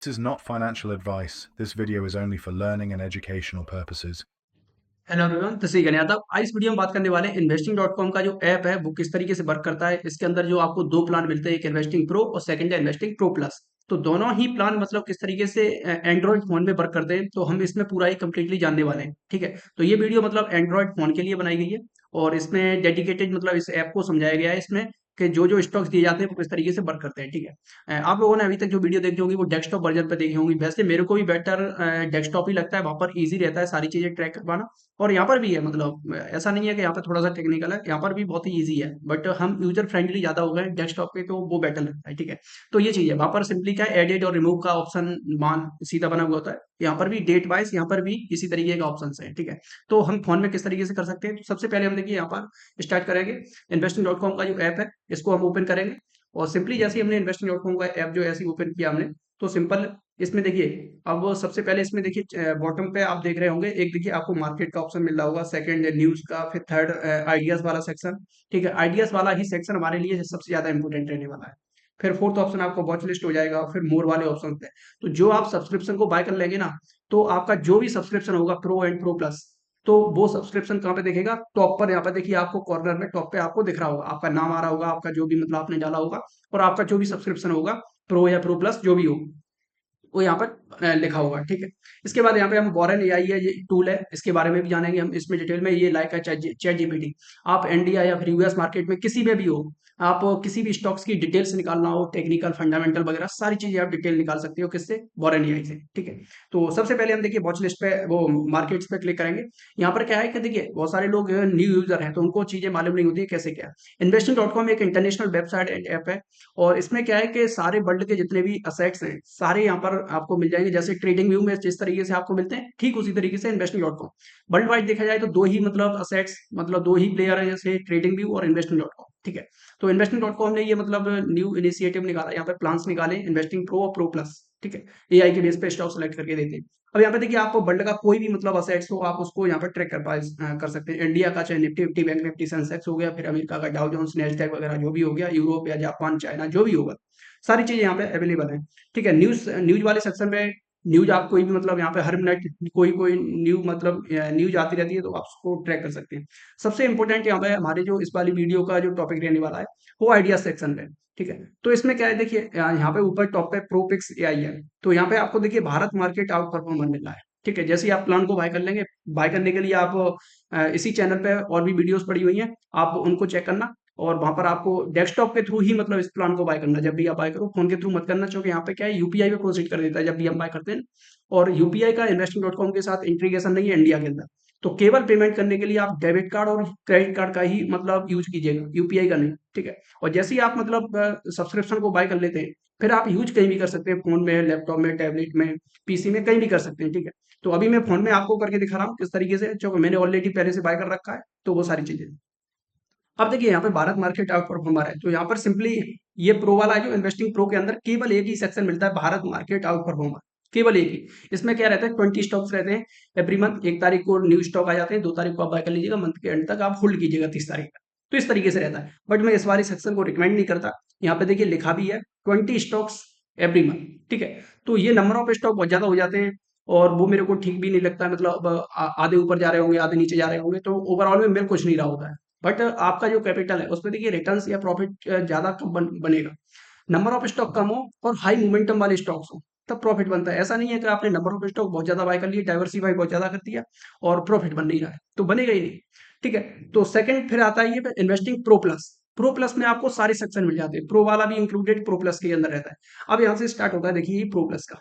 This is not financial advice. This video is only for learning and educational purposes. Hello everyone, तो सही यादव। आज इस video में बात करने वाले हैं इन्वेस्टिंग डॉट कॉम का जो ऐप है वो किस तरीके से वर्क करता है। इसके अंदर जो आपको दो प्लान मिलते हैं, एक इन्वेस्टिंग प्रो और सेकंड है इन्वेस्टिंग प्रो प्लस। तो दोनों ही प्लान मतलब किस तरीके से एंड्रॉइड फोन में वर्क करते हैं, तो हम इसमें पूरा ही कंप्लीटली जानने वाले हैं। ठीक है, तो ये वीडियो मतलब एंड्रॉइड फोन के लिए बनाई गई है और इसमें डेडिकेटेड मतलब इस ऐप को समझाया गया है इसमें कि जो जो स्टॉक्स दिए जाते हैं वो किस तरीके से वर्क करते हैं। ठीक है, आप लोगों ने अभी तक जो वीडियो देखी होगी वो डेस्कटॉप वर्जन पे देखी होंगी। वैसे मेरे को भी बेटर डेस्कटॉप ही लगता है, वहां पर इजी रहता है सारी चीजें ट्रैक करवाना। और यहाँ पर भी है, मतलब ऐसा नहीं है कि यहाँ पर थोड़ा सा टेक्निकल है, यहाँ पर भी बहुत ही ईजी है, बट हम यूजर फ्रेंडली ज्यादा हो गए डेस्कटॉप पे तो वो बेटर लगता है। ठीक है, तो ये चीज है, वहां पर सिंपली क्या है, एडिट और रिमूव का ऑप्शन मान सीधा बना हुआ होता है। यहाँ पर भी डेट वाइज यहाँ पर भी इसी तरीके का ऑप्शन है। ठीक है, तो हम फोन में किस तरीके से कर सकते हैं, तो सबसे पहले हम देखिए यहाँ पर स्टार्ट करेंगे। इन्वेस्टिंग.com का जो ऐप है इसको हम ओपन करेंगे और सिंपली जैसे ही हमने इन्वेस्टिंग.com का ऐप जो ऐसे ओपन किया हमने, तो सिंपल इसमें देखिए, अब सबसे पहले इसमें देखिए बॉटम पे आप देख रहे होंगे, एक देखिए आपको मार्केट का ऑप्शन मिल रहा होगा, सेकंड न्यूज का, फिर थर्ड आइडियाज वाला सेक्शन। ठीक है, आइडियाज वाला ही सेक्शन हमारे लिए सबसे ज्यादा इंपॉर्टेंट रहने वाला है। फिर फोर्थ ऑप्शन आपको वॉच लिस्ट हो जाएगा, फिर मोर वाले ऑप्शन पे। तो जो आप सब्सक्रिप्शन को बाय कर लेंगे ना, तो आपका जो भी सब्सक्रिप्शन होगा प्रो एंड प्रो प्लस, तो वो सब्सक्रिप्शन कहाँ पे दिखेगा, टॉप पर। यहाँ पर देखिए आपको कॉर्नर में टॉप पे आपको दिख रहा होगा, आपका नाम आ रहा होगा, आपका जो भी मतलब आपने डाला होगा, और आपका जो भी सब्सक्रिप्शन होगा प्रो या प्रो प्लस जो भी हो वो यहाँ पर लिखा होगा। ठीक है, इसके बाद यहाँ पे हम वॉरेन एआई है, ये टूल है, इसके बारे में भी जानेंगे हम इसमें डिटेल में। ये लाइक है चैट जीपीटी। आप इंडिया या फिर यूएस मार्केट में किसी में भी हो, आप किसी भी स्टॉक्स की डिटेल्स निकालना हो, टेक्निकल फंडामेंटल वगैरह सारी चीजें आप डिटेल निकाल सकते हो किससे, वॉरेन एआई से। ठीक है, तो सबसे पहले हम देखिए वॉच लिस्ट पे वो मार्केट्स पे क्लिक करेंगे। यहाँ पर क्या है कि देखिए बहुत सारे लोग न्यू यूजर हैं तो उनको चीजें मालूम नहीं होती है कैसे क्या। इन्वेस्टिंग.com एक इंटरनेशनल वेबसाइट एंड ऐप है और इसमें क्या है कि सारे वर्ल्ड के जितने भी असेट्स हैं सारे यहाँ पर आपको मिल जाएंगे। जैसे ट्रेडिंग व्यू में जिस तरीके से आपको मिलते हैं, ठीक उसी तरीके से इन्वेस्टिंग.com। वर्ल्ड वाइड देखा जाए तो दो ही मतलब असेट्स, मतलब दो ही प्लेयर है, जैसे ट्रेडिंग व्यू और इन्वेस्टिंग.com। ठीक है, तो इन्वेस्टिंग.com ने ये मतलब न्यू इनिशिएटिव निकाला, यहाँ पे प्लान्स निकाले इन्वेस्टिंग प्रो और प्रो प्लस। ठीक है, एआई के बेस पे स्टॉक सेलेक्ट करके देते हैं। अब यहाँ पे देखिए आपको वर्ल्ड का कोई भी मतलब असेट्स हो आप उसको यहाँ पर ट्रैक कर सकते हैं। इंडिया का चाहे Nifty fifty, bank Nifty, Sensex हो गया, फिर अमेरिका का डाउ जोन्स, नैस्डैक वगैरह जो भी हो गया, यूरोप या जापान, चाइना जो भी होगा, सारी चीजें यहाँ पे अवेलेबल है। ठीक है, न्यूज न्यूज वाले सेक्शन में न्यूज आप कोई भी मतलब यहाँ पे हर मिनट कोई कोई न्यू मतलब न्यूज आती रहती है तो आप उसको ट्रैक कर सकते हैं। सबसे इंपॉर्टेंट यहाँ पे हमारे जो इस वाली वीडियो का जो टॉपिक रहने वाला है वो आइडिया सेक्शन में। ठीक है, तो इसमें क्या है देखिए, यहाँ पे ऊपर टॉप पे प्रोपिक्स एआई है, तो यहाँ पे आपको देखिए भारत मार्केट आउट परफॉर्मर मिल रहा है। ठीक है, जैसे ही आप प्लान को बाय कर लेंगे, बाय करने के लिए आप इसी चैनल पे और भी वीडियोस पड़ी हुई हैं, आप उनको चेक करना। और वहां पर आपको डेस्कटॉप के थ्रू ही मतलब इस प्लान को बाय करना, जब भी आप बाय करो फोन के थ्रू मत करना, क्योंकि यहाँ पे क्या है यूपीआई पे प्रोसीड कर देता है जब भी हम बाय करते हैं। और यूपीआई का इन्वेस्टिंग.com के साथ इंटीग्रेशन नहीं है इंडिया के अंदर, तो केवल पेमेंट करने के लिए आप डेबिट कार्ड और क्रेडिट कार्ड का ही मतलब यूज कीजिएगा, यूपीआई का नहीं। ठीक है, और जैसे ही आप मतलब सब्सक्रिप्शन को बाय कर लेते हैं, फिर आप यूज कहीं भी कर सकते हैं, फोन में, लैपटॉप में, टैबलेट में, पीसी में, कहीं भी कर सकते हैं। ठीक है, तो अभी मैं फोन में आपको करके दिखा रहा हूँ किस तरीके से, क्योंकि मैंने ऑलरेडी पहले से बाय कर रखा है, तो वो सारी चीजें। अब देखिए यहाँ पे भारत मार्केट आउट परफॉर्मर है, तो यहाँ पर सिंपली ये प्रो वाला है, जो इन्वेस्टिंग प्रो के अंदर केवल एक ही सेक्शन मिलता है, भारत मार्केट आउट परफॉर्मर, केवल एक ही। इसमें क्या रहता है, 20 स्टॉक्स रहते हैं एवरी मंथ। 1 तारीख को न्यू स्टॉक आ जाते हैं, 2 तारीख को आप बाय कर लीजिएगा, मंथ के एंड तक आप होल्ड कीजिएगा 30 तारीख तक। तो इस तरीके से रहता है, बट मैं इस वाली सेक्शन को रिकमेंड नहीं करता। यहाँ पे देखिए लिखा भी है 20 स्टॉक्स एवरी मंथ। ठीक है, तो ये नंबर ऑफ स्टॉक बहुत ज्यादा हो जाते हैं और वो मेरे को ठीक भी नहीं लगता है, मतलब आधे ऊपर जा रहे होंगे, आधे नीचे जा रहे होंगे, तो ओवरऑल में मिल कुछ नहीं रहा होता है। बट आपका जो कैपिटल है उसमें देखिए रिटर्न्स या प्रॉफिट ज्यादा कम बनेगा। नंबर ऑफ स्टॉक कम हो और हाई मोमेंटम वाले स्टॉक्स हो, तब प्रॉफिट बनता है। ऐसा नहीं है कि आपने नंबर ऑफ स्टॉक बहुत ज्यादा बाय कर लिए, डाइवर्सिफाई बहुत ज्यादा कर दिया और प्रॉफिट बन नहीं रहा है, तो बनेगा ही नहीं। ठीक है, तो सेकंड फिर आता है ये investing pro plus. Pro plus में आपको सारे सेक्शन मिल जाते हैं, प्रो वाला भी इंक्लूडेड प्रो प्लस के अंदर रहता है। अब यहाँ से स्टार्ट होता है देखिए प्रो प्लस का।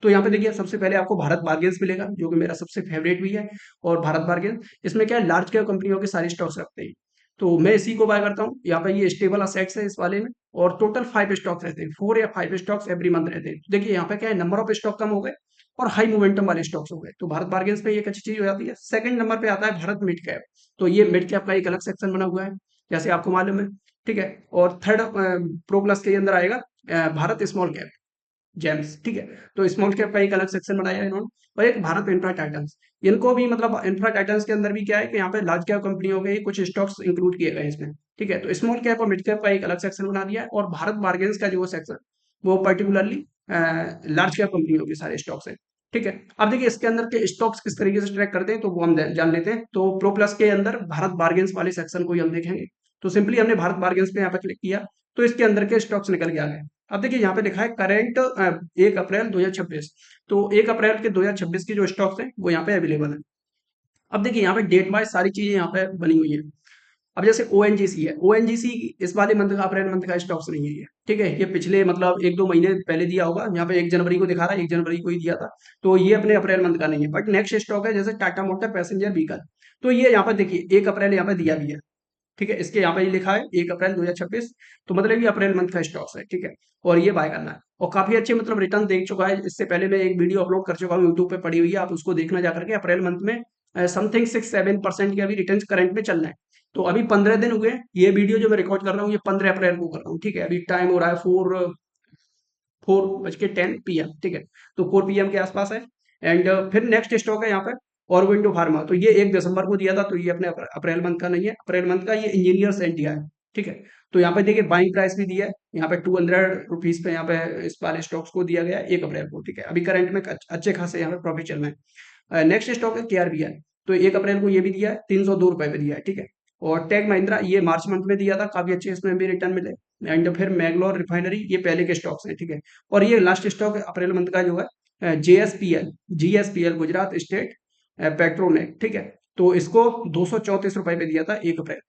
तो यहाँ पे देखिए सबसे पहले आपको भारत बार्गेन्स मिलेगा, जो कि मेरा सबसे फेवरेट भी है। और भारत बार्गेन्स इसमें क्या है, लार्ज कैप कंपनियों के सारे स्टॉक्स रखते हैं, तो मैं इसी को बाय करता हूँ। यहाँ पे ये स्टेबल असेट्स है इस वाले में, और टोटल 5 स्टॉक्स रहते हैं, 4 या 5 स्टॉक्स एवरी मंथ रहते हैं। तो देखिए यहाँ पे क्या है, नंबर ऑफ स्टॉक कम हो गए और हाई मोमेंटम वाले स्टॉक्स हो गए, तो भारत बार्गेन्स पे ये एक अच्छी चीज हो जाती है। सेकंड नंबर पे आता है भारत मिड कैप, तो ये मिड कैप का एक अलग सेक्शन बना हुआ है, जैसे आपको मालूम है। ठीक है, और थर्ड प्रो प्लस के अंदर आएगा भारत स्मॉल कैप जेम्स। ठीक है, तो स्मॉल कैप का एक अलग सेक्शन बनाया है इन्होंने। और एक भारत इंफ्रा टाइटंस, इनको भी मतलब इंफ्रा टाइटंस के अंदर भी क्या है कि यहाँ पे लार्ज कैप कंपनियों के कुछ स्टॉक्स इंक्लूड किए गए हैं इसमें। ठीक है, तो स्मॉल कैप और मिड कैप का एक अलग सेक्शन बना दिया है, और भारत बार्गेन्स का जो सेक्शन वो पर्टिकुलरली लार्ज कैप कंपनियों के सारे स्टॉक्स हैं। ठीक है, अब देखिए इसके अंदर के स्टॉक्स किस तरीके से ट्रैक करते हैं तो वो हम जान लेते हैं। तो प्रो प्लस के अंदर भारत बार्गेन्स वाले सेक्शन को ही हम देखेंगे। तो सिंपली हमने भारत बार्गेन्स पे यहाँ पे क्लिक किया तो इसके अंदर के स्टॉक्स निकल के आ गए। अब देखिए यहाँ पे लिखा है करेंट 1 अप्रैल 2026। तो 1 अप्रैल के 2026 के जो स्टॉक्स हैं वो यहाँ पे अवेलेबल है। अब देखिए यहाँ पे डेट वाइज सारी चीजें यहाँ पे बनी हुई है। अब जैसे ओएनजीसी है, ओएनजीसी इस वाले मंथ का अप्रैल मंथ का स्टॉक्स नहीं है ये। ठीक है, ये पिछले मतलब 1-2 महीने पहले दिया होगा। यहाँ पे 1 जनवरी को दिखा रहा है, 1 जनवरी को ही दिया था। तो ये अपने अप्रैल मंथ का नहीं है। बट नेक्स्ट स्टॉक है जैसे टाटा मोटर पैसेंजर व्हीकल। तो ये यहाँ पे देखिए 1 अप्रैल यहाँ पे दिया भी है। ठीक है, इसके यहाँ पे लिखा है 1 अप्रैल 2026। तो मतलब ये अप्रैल मंथ का स्टॉक्स है। ठीक है, और ये बाय करना है और काफी अच्छे मतलब रिटर्न देख चुका है। इससे पहले मैं एक वीडियो अपलोड कर चुका हूँ, यूट्यूब पे पड़ी हुई है, आप उसको देखना जाकर के। अप्रैल मंथ में समथिंग 6-7% के अभी रिटर्न करंट में चल रहे हैं। तो अभी 15 दिन हुए हैं। ये वीडियो जो मैं रिकॉर्ड कर रहा हूँ ये 15 अप्रैल को कर रहा हूँ। ठीक है, अभी टाइम हो रहा है 4:10 PM। ठीक है, तो 4 PM के आसपास है। एंड फिर नेक्स्ट स्टॉक है यहाँ पे और विंडो फार्मा। तो ये 1 दिसंबर को दिया था। तो ये अपने अप्रैल मंथ का नहीं है। अप्रैल मंथ का ये इंजीनियर्स इंडिया है। ठीक है, तो यहाँ पे देखिए बाइंग प्राइस भी दिया है यहाँ पे 200 रुपीज पे। यहाँ पे इस वाले स्टॉक्स को दिया गया है 1 अप्रैल को। ठीक है, अभी करंट में अच्छे खासे यहाँ पे प्रॉफिट चल रहे हैं। नेक्स्ट स्टॉक है केआरबीएल। तो 1 अप्रैल को ये भी दिया है, 302 रुपए पे दिया है। ठीक है, और टेक महिंद्रा ये मार्च मंथ में दिया था, काफी अच्छे इसमें भी रिटर्न मिले। एंड फिर मैग्लोर रिफाइनरी ये पहले के स्टॉक्स हैं। ठीक है, और ये लास्ट स्टॉक अप्रैल मंथ का जो है जीएसपीएल गुजरात स्टेट पेट्रोनेट। ठीक है, तो इसको 234 रुपए पे दिया था 1 अप्रैल।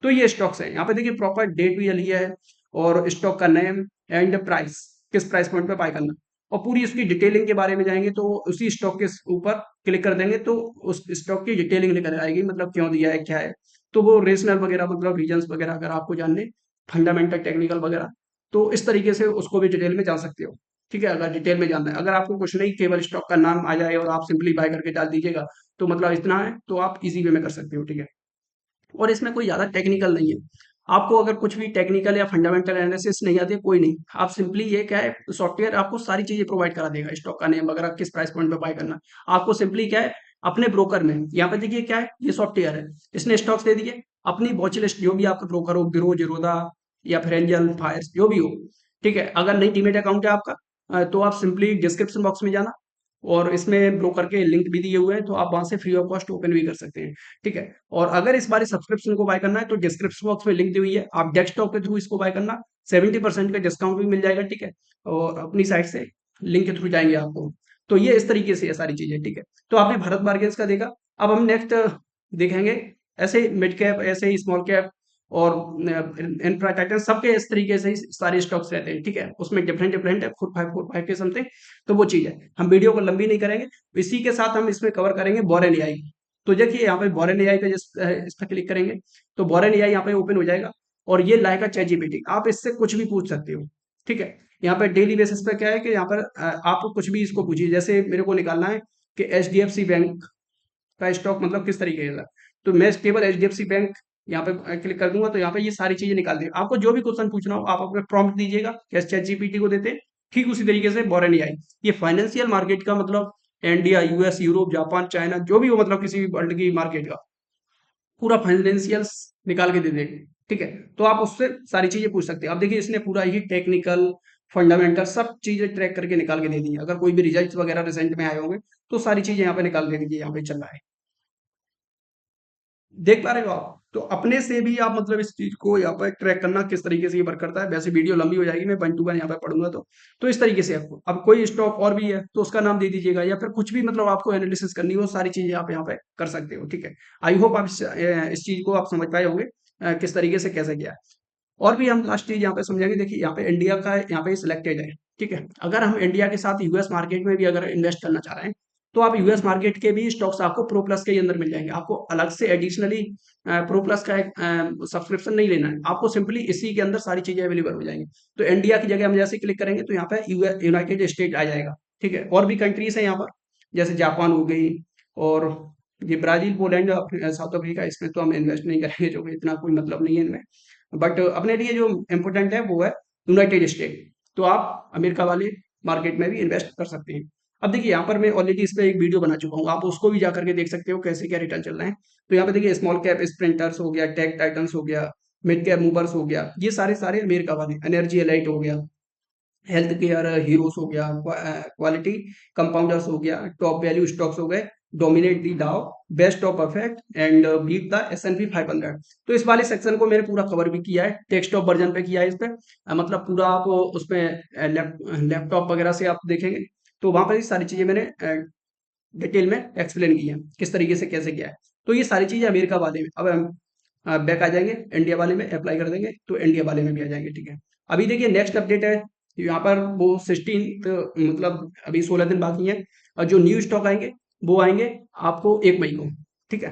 तो ये स्टॉक्स है। यहाँ पे देखिए प्रॉपर डेट भी लिया है और स्टॉक का नेम एंड प्राइस, किस प्राइस पॉइंट पे बाय करना, और पूरी उसकी डिटेलिंग के बारे में जाएंगे। तो उसी स्टॉक के ऊपर क्लिक कर देंगे तो उस स्टॉक की डिटेलिंग निकल आएगी, मतलब क्यों दिया है क्या है। तो वो रेशनल वगैरह मतलब रीजंस वगैरह अगर आपको जानने, फंडामेंटल टेक्निकल वगैरह, तो इस तरीके से उसको भी डिटेल में जान सकते हो। ठीक है, अगर डिटेल में जानना है, अगर आपको कुछ नहीं केवल स्टॉक का नाम आ जाए और आप सिंपली बाय करके डाल दीजिएगा तो मतलब इतना है, तो आप इजी वे में कर सकते हो। ठीक है, और इसमें कोई ज़्यादा टेक्निकल नहीं है। आपको अगर कुछ भी टेक्निकल या फंडामेंटल एनालिसिस नहीं आती है, कोई नहीं। आप सिंपली ये क्या है, सॉफ्टवेयर आपको सारी चीज़ें प्रोवाइड करा देगा। स्टॉक का नेम वगैरह, किस प्राइस पॉइंट पे बाय करना। आपको सिंपली क्या है, अपने ब्रोकर में यहाँ पे देखिए क्या है, ये सॉफ्टवेयर है, इसने स्टॉक्स दे दिए। अपनी वॉच लिस्ट जो भी आपका ब्रोकर हो, बिरो, जीरोधा या फिर एंजल फायर्स जो भी हो। ठीक है, अगर नहीं डीमेट अकाउंट है आपका तो आप सिंपली डिस्क्रिप्शन बॉक्स में जाना और इसमें ब्रोकर के लिंक भी दिए हुए हैं, तो आप वहां से फ्री ऑफ कॉस्ट ओपन भी कर सकते हैं। ठीक है, और अगर इस बार सब्सक्रिप्शन को बाय करना है तो डिस्क्रिप्शन बॉक्स में लिंक दी हुई है, आप डेस्कटॉप के थ्रू इसको बाय करना, 70% का डिस्काउंट भी मिल जाएगा। ठीक है, और अपनी साइट से लिंक के थ्रू जाएंगे आपको। तो ये इस तरीके से है सारी चीजें। ठीक है, तो आपने भारत बार्गेन्स का देखा। अब हम नेक्स्ट देखेंगे ऐसे मिड कैप, ऐसे ही स्मॉल कैप और इंफ्रा टाइटन, सबके इस तरीके से ही सारे स्टॉक्स रहते हैं। ठीक है, उसमें डिफरेंट डिफरेंट है, 4-5 के समथिंग। तो वो चीज है, हम वीडियो को लंबी नहीं करेंगे। इसी के साथ हम इसमें कवर करेंगे बोरेन एआई। तो देखिए यहाँ पे बोरेन एआई पे इस पर क्लिक करेंगे तो बोरेन एआई यहाँ पे ओपन हो जाएगा और ये लाएगा चैट जीपीटी। आप इससे कुछ भी पूछ सकते हो। ठीक है, यहाँ पे डेली बेसिस पे क्या है कि यहाँ पर आप कुछ भी इसको पूछिए। जैसे मेरे को निकालना है कि एचडीएफसी बैंक का स्टॉक मतलब किस तरीके का, तो मैं केवल एचडीएफसी बैंक यहाँ पे क्लिक कर दूंगा तो यहाँ पे ये सारी चीजें निकाल देगा। आपको जो भी क्वेश्चन पूछना हो आप अपने प्रॉम्प्ट दीजिएगा, जैसे चैट जीपीटी को देते हैं, ठीक उसी तरीके से बोरेन एआई ये फाइनेंशियल मार्केट का मतलब India, US, Europe, Japan, China जो भी हो, मतलब किसी भी वर्ल्ड की मार्केट का पूरा फाइनेंशियल्स निकाल के दे देगा। ठीक है, तो आप उससे सारी चीजें पूछ सकते हैं। अब देखिए इसने पूरा ही टेक्निकल फंडामेंटल सब चीजें ट्रैक करके निकाल के दे दी है। अगर कोई भी रिजल्ट वगैरह रिसेंट में आए होंगे तो सारी चीजें यहाँ पे निकाल दे दीजिए, यहाँ पे चल रहा है, देख पा रहे हो आप। तो अपने से भी आप मतलब इस चीज को यहाँ पर ट्रैक करना किस तरीके से ये वर्क करता है। वैसे वीडियो लंबी हो जाएगी, मैं 1 to 1 यहाँ पे पढ़ूंगा। तो इस तरीके से आपको अब कोई स्टॉक और भी है तो उसका नाम दे दीजिएगा, या फिर कुछ भी मतलब आपको एनालिसिस करनी हो, सारी चीजें आप यहाँ पे कर सकते हो। ठीक है, आई होप आप इस चीज को आप समझ पाए होंगे किस तरीके से कैसे किया है। और भी हम लास्ट चीज यहाँ पे समझेंगे। देखिए यहाँ पे इंडिया का यहाँ पे सिलेक्टेड है। ठीक है, अगर हम इंडिया के साथ यूएस मार्केट में भी अगर इन्वेस्ट करना चाह रहे हैं तो आप यूएस मार्केट के भी स्टॉक्स आपको प्रो प्लस के अंदर मिल जाएंगे। आपको अलग से एडिशनली प्रो प्लस का एक सब्सक्रिप्शन नहीं लेना है, आपको सिंपली इसी के अंदर सारी चीजें अवेलेबल हो जाएंगी। तो इंडिया की जगह हम जैसे क्लिक करेंगे तो यहाँ पे यूनाइटेड स्टेट आ जाएगा। ठीक है, और भी कंट्रीज है यहाँ पर, जैसे जापान हो गई और ये ब्राजील, पोलैंड, साउथ अफ्रीका, इसमें तो हम इन्वेस्ट नहीं करेंगे, जो कि इतना कोई मतलब नहीं है इनमें। बट अपने लिए जो इम्पोर्टेंट है वो है यूनाइटेड स्टेट। तो आप अमेरिका वाले मार्केट में भी इन्वेस्ट कर सकते हैं। अब देखिए यहाँ पर मैं ऑलरेडी इस पे एक वीडियो बना चुका हूँ, आप उसको भी जा करके देख सकते हो कैसे क्या रिटर्न चल रहे हैं। तो यहाँ पे देखिए स्मॉल कैप स्प्रिंटर्स हो गया, टेक टाइटन्स हो गया, मिड कैप मूवर्स हो गया, ये सारे सारे अमेरिका वाले, एनर्जी एलाइट हो गया, हेल्थ केयर, हीरोस हो गया, क्वालिटी कंपाउंडर्स हो गया, टॉप वैल्यू स्टॉक्स हो गए, dominate the Dow, best of perfect and beat the S&P 500। तो इस वाले सेक्शन को मैंने पूरा कवर भी किया है, टेक्स्ट ऑफ वर्जन पे किया है इस पे। मतलब पूरा आप उसमें लैपटॉप वगैरह से आप देखेंगे तो वहां पर ये सारी चीजें मैंने डिटेल में एक्सप्लेन की है, किस तरीके से कैसे किया है। तो ये सारी चीजें अमेरिका वाले में। अब हम बैक आ जाएंगे, इंडिया वाले में अप्लाई कर देंगे तो इंडिया वाले में भी आ जाएंगे, ठीक है। अभी देखिए नेक्स्ट अपडेट है यहाँ पर, वो 16 मतलब अभी 16 दिन बाकी हैं, और जो न्यू स्टॉक आएंगे वो आएंगे आपको 1 मई को, ठीक है।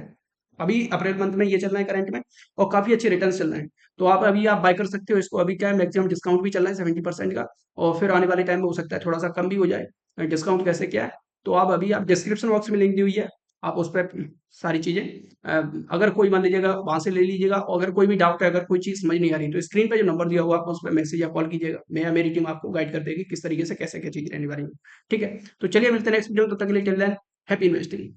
अभी अप्रैल मंथ में ये चल रहा है करंट में, और काफी अच्छे रिटर्न चल रहे हैं। तो आप बाय कर सकते हो इसको। अभी क्या है, मैक्सिमम डिस्काउंट भी चल रहा है 70% का, और फिर आने वाले टाइम में हो सकता है थोड़ा सा कम भी हो जाए। डिस्काउंट कैसे क्या है, तो आप डिस्क्रिप्शन बॉक्स में लिंक दी हुई है, आप उस पर सारी चीजें अगर कोई मान लीजिएगा वहां से ले लीजिएगा, और अगर कोई भी डाउट है, अगर कोई चीज समझ नहीं आ रही, तो स्क्रीन पे जो नंबर दिया हुआ है आप उस पर मैसेज या कॉल कीजिएगा, मैं या मेरी टीम आपको गाइड कर देगी किस तरीके से कैसे क्या चीज रहने वाली है, ठीक है। तो चलिए मिलते हैं नेक्स्ट वीडियो में, तब तक के लिए टिल देन हैप्पी इन्वेस्टिंग।